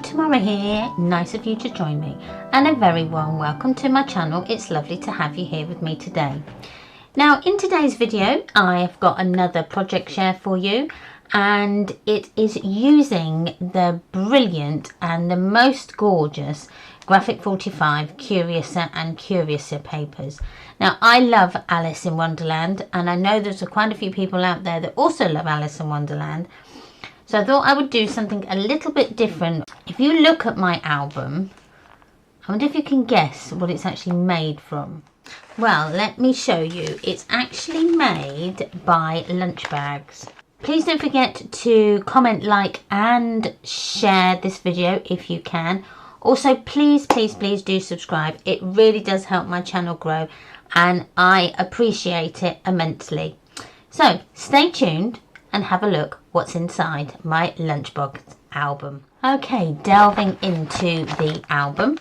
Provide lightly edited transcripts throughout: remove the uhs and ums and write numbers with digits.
Tamara here, nice of you to join me, and a very warm welcome to my channel. It's lovely to have you here with me today. Now in today's video I've got another project share for you, and it is using the brilliant and the most gorgeous Graphic 45 Curiouser and Curiouser papers. Now I love Alice in Wonderland, and I know there's quite a few people out there that also love Alice in Wonderland. So I thought I would do something a little bit different. If you look at my album, I wonder if you can guess what it's actually made from. Well, let me show you. It's actually made by lunch bags. Please don't forget to comment, like and share this video if you can. Also, please do subscribe. It really does help my channel grow and I appreciate it immensely. So stay tuned and have a look what's inside my lunchbox album. Okay, delving into the album.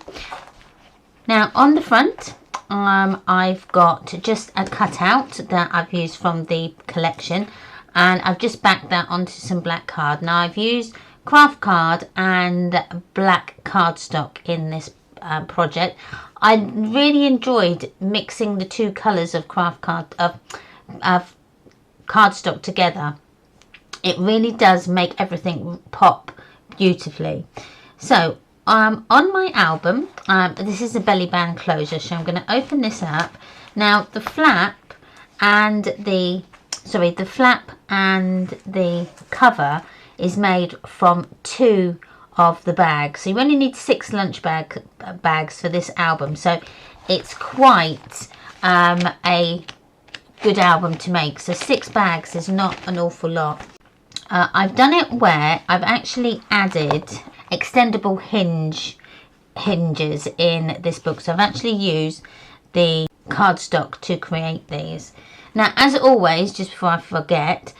Now on the front, I've got just a cutout that I've used from the collection, and I've just backed that onto some black card. Now I've used craft card and black cardstock in this project. I really enjoyed mixing the two colours of craft card of cardstock together. It really does make everything pop beautifully. So on my album, this is a belly band closure, so I'm going to open this up. Now the flap and the cover is made from two of the bags, so you only need 6 lunch bags for this album, so it's quite a good album to make. So 6 bags is not an awful lot. I've done it where I've actually added extendable hinges in this book, so I've actually used the cardstock to create these. Now as always, just before I forget,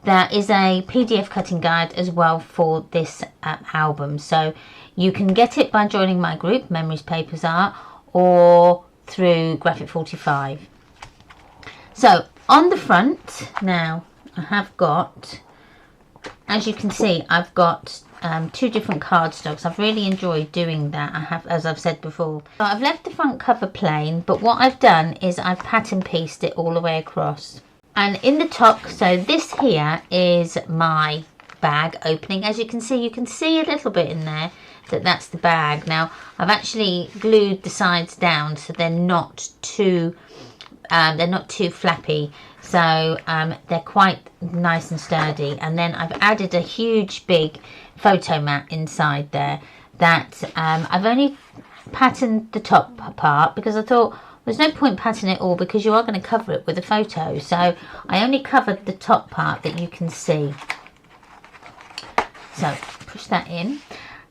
there is a PDF cutting guide as well for this album, so you can get it by joining my group Memories Papers Art or through Graphic 45. So on the front now I have got, as you can see, I've got 2 different cardstocks. I've really enjoyed doing that, as I've said before. So I've left the front cover plain, but what I've done is I've pattern pieced it all the way across. And in the top, so this here is my bag opening. As you can see a little bit in there that's the bag. Now I've actually glued the sides down so they're not too flappy, so they're quite nice and sturdy. And then I've added a huge big photo mat inside there that I've only patterned the top part because I thought there's no point patterning it all because you are going to cover it with a photo, so I only covered the top part that you can see. So push that in.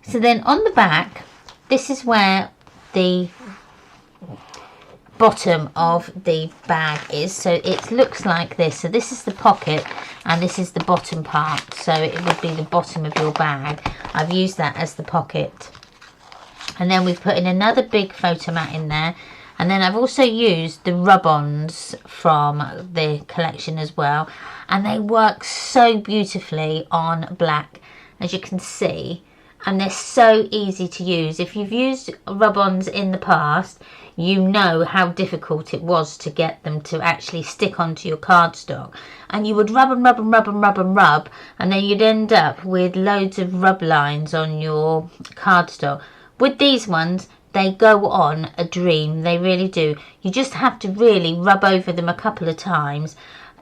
So then on the back, this is where the bottom of the bag is, so it looks like this. So this is the pocket and this is the bottom part, so it would be the bottom of your bag. I've used that as the pocket, and then we've put in another big photo mat in there, and then I've also used the rub-ons from the collection as well, and they work so beautifully on black, as you can see, and they're so easy to use. If you've used rub-ons in the past, you know how difficult it was to get them to actually stick onto your cardstock, and you would rub and rub and rub and rub and rub, and then you'd end up with loads of rub lines on your cardstock. With these ones, they go on a dream, they really do. You just have to really rub over them a couple of times,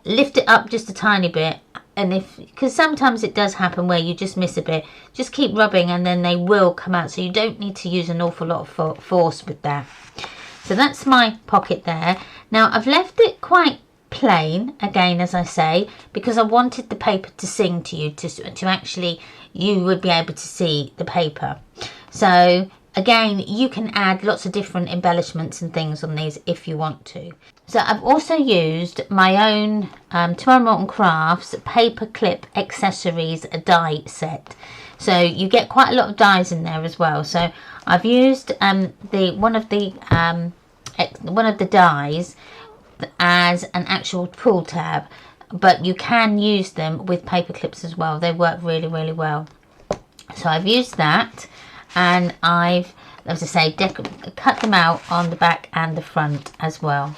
lift it up just a tiny bit, and because sometimes it does happen where you just miss a bit, just keep rubbing and then they will come out, so you don't need to use an awful lot of force with that. So that's my pocket there. Now I've left it quite plain, again as I say, because I wanted the paper to sing to you, to actually you would be able to see the paper. So again, you can add lots of different embellishments and things on these if you want to. So I've also used my own Tamara Morton Crafts paper clip accessories die set. So you get quite a lot of dies in there as well. So I've used one of the dies as an actual pull tab, but you can use them with paper clips as well. They work really well. So I've used that. and I've, as I say, cut them out on the back and the front as well.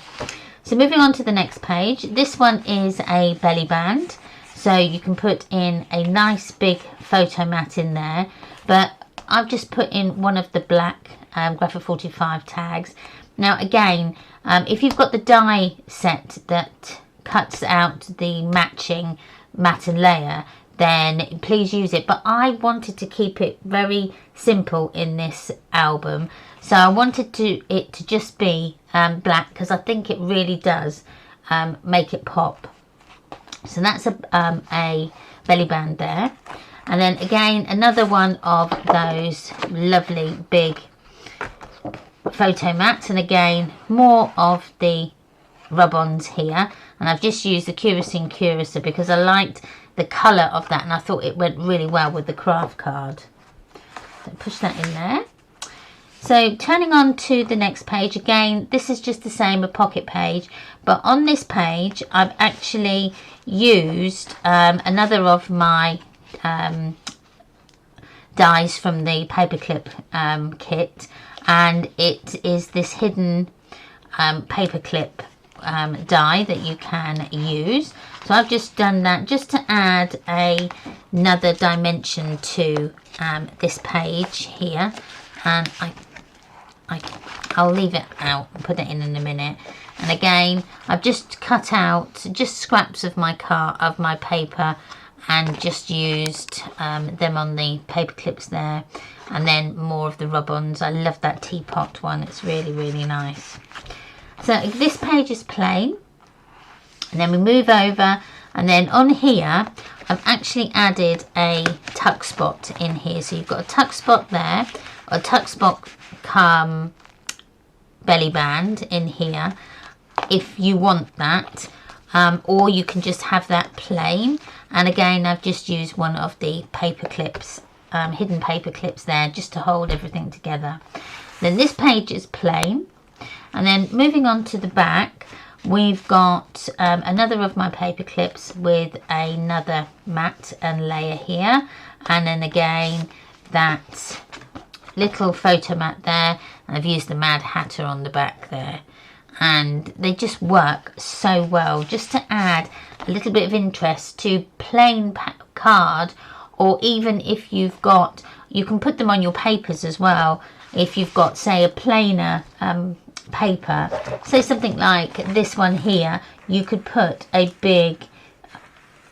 So moving on to the next page, this one is a belly band, so you can put in a nice big photo mat in there, but I've just put in one of the black Graphic 45 tags. Now again, if you've got the die set that cuts out the matching mat and layer, then please use it, but I wanted to keep it very simple in this album, so I wanted it to just be black, because I think it really does make it pop. So that's a belly band there, and then again another one of those lovely big photo mats, and again more of the rub-ons here, and I've just used the Curacing Curator because I liked the colour of that and I thought it went really well with the craft card. So push that in there. So turning on to the next page, again this is just the same, a pocket page, but on this page I've actually used another of my dies from the paperclip kit, and it is this hidden paperclip die that you can use. So I've just done that just to add another dimension to this page here, and I'll leave it out and put it in a minute. And again I've just cut out just scraps of my paper and just used them on the paper clips there, and then more of the rub-ons. I love that teapot one, it's really, really nice. So this page is plain, and then we move over, and then on here I've actually added a tuck spot in here. So you've got a tuck spot there, a tuck spot belly band in here if you want that, or you can just have that plain. And again I've just used one of the paper clips, hidden paper clips there, just to hold everything together. Then this page is plain, and then moving on to the back, we've got another of my paper clips with another mat and layer here, and then again that little photo mat there, and I've used the Mad Hatter on the back there, and they just work so well just to add a little bit of interest to plain card, or even if you've got, you can put them on your papers as well. If you've got, say, a plainer paper, say something like this one here, you could put a big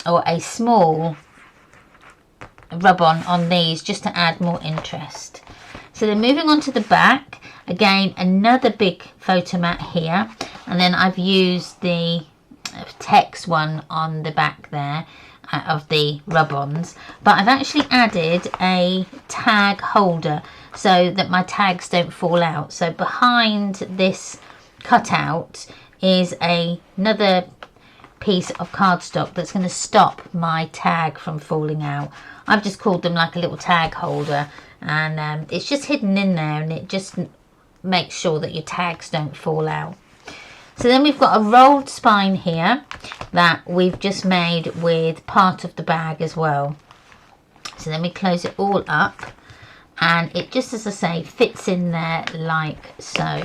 or a small rub-on on these just to add more interest. So then moving on to the back, again another big photo mat here, and then I've used the text one on the back there of the rub-ons, but I've actually added a tag holder so that my tags don't fall out. So behind this cutout is another piece of cardstock that's going to stop my tag from falling out. I've just called them like a little tag holder, and it's just hidden in there, and it just makes sure that your tags don't fall out. So then we've got a rolled spine here that we've just made with part of the bag as well. So then we close it all up, and it just, as I say, fits in there like so.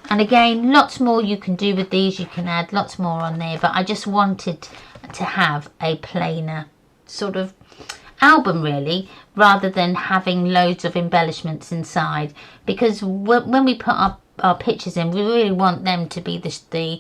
And again, lots more you can do with these, you can add lots more on there, but I just wanted to have a plainer sort of album really, rather than having loads of embellishments inside, because when we put our pictures in, we really want them to be the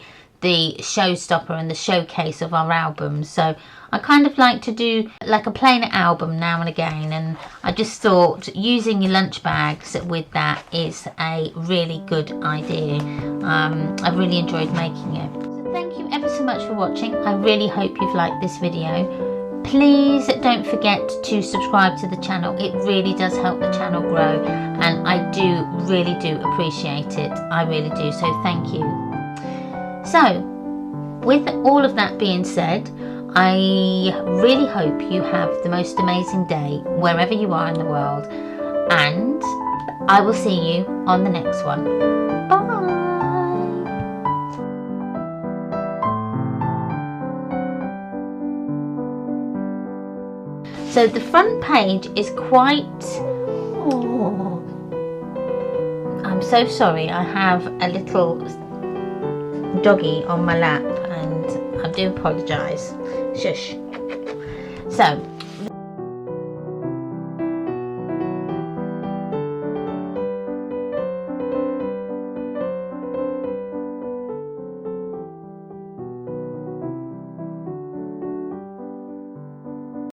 showstopper and the showcase of our albums. So I kind of like to do like a plainer album now and again, and I just thought using your lunch bags with that is a really good idea. I've really enjoyed making it. So thank you ever so much for watching. I really hope you've liked this video. Please don't forget to subscribe to the channel. It really does help the channel grow, and I really do appreciate it. I really do, so thank you. So with all of that being said, I really hope you have the most amazing day wherever you are in the world, and I will see you on the next one. Bye. So the front page is quite I'm so sorry, I have a little doggy on my lap and I do apologise. Shush. So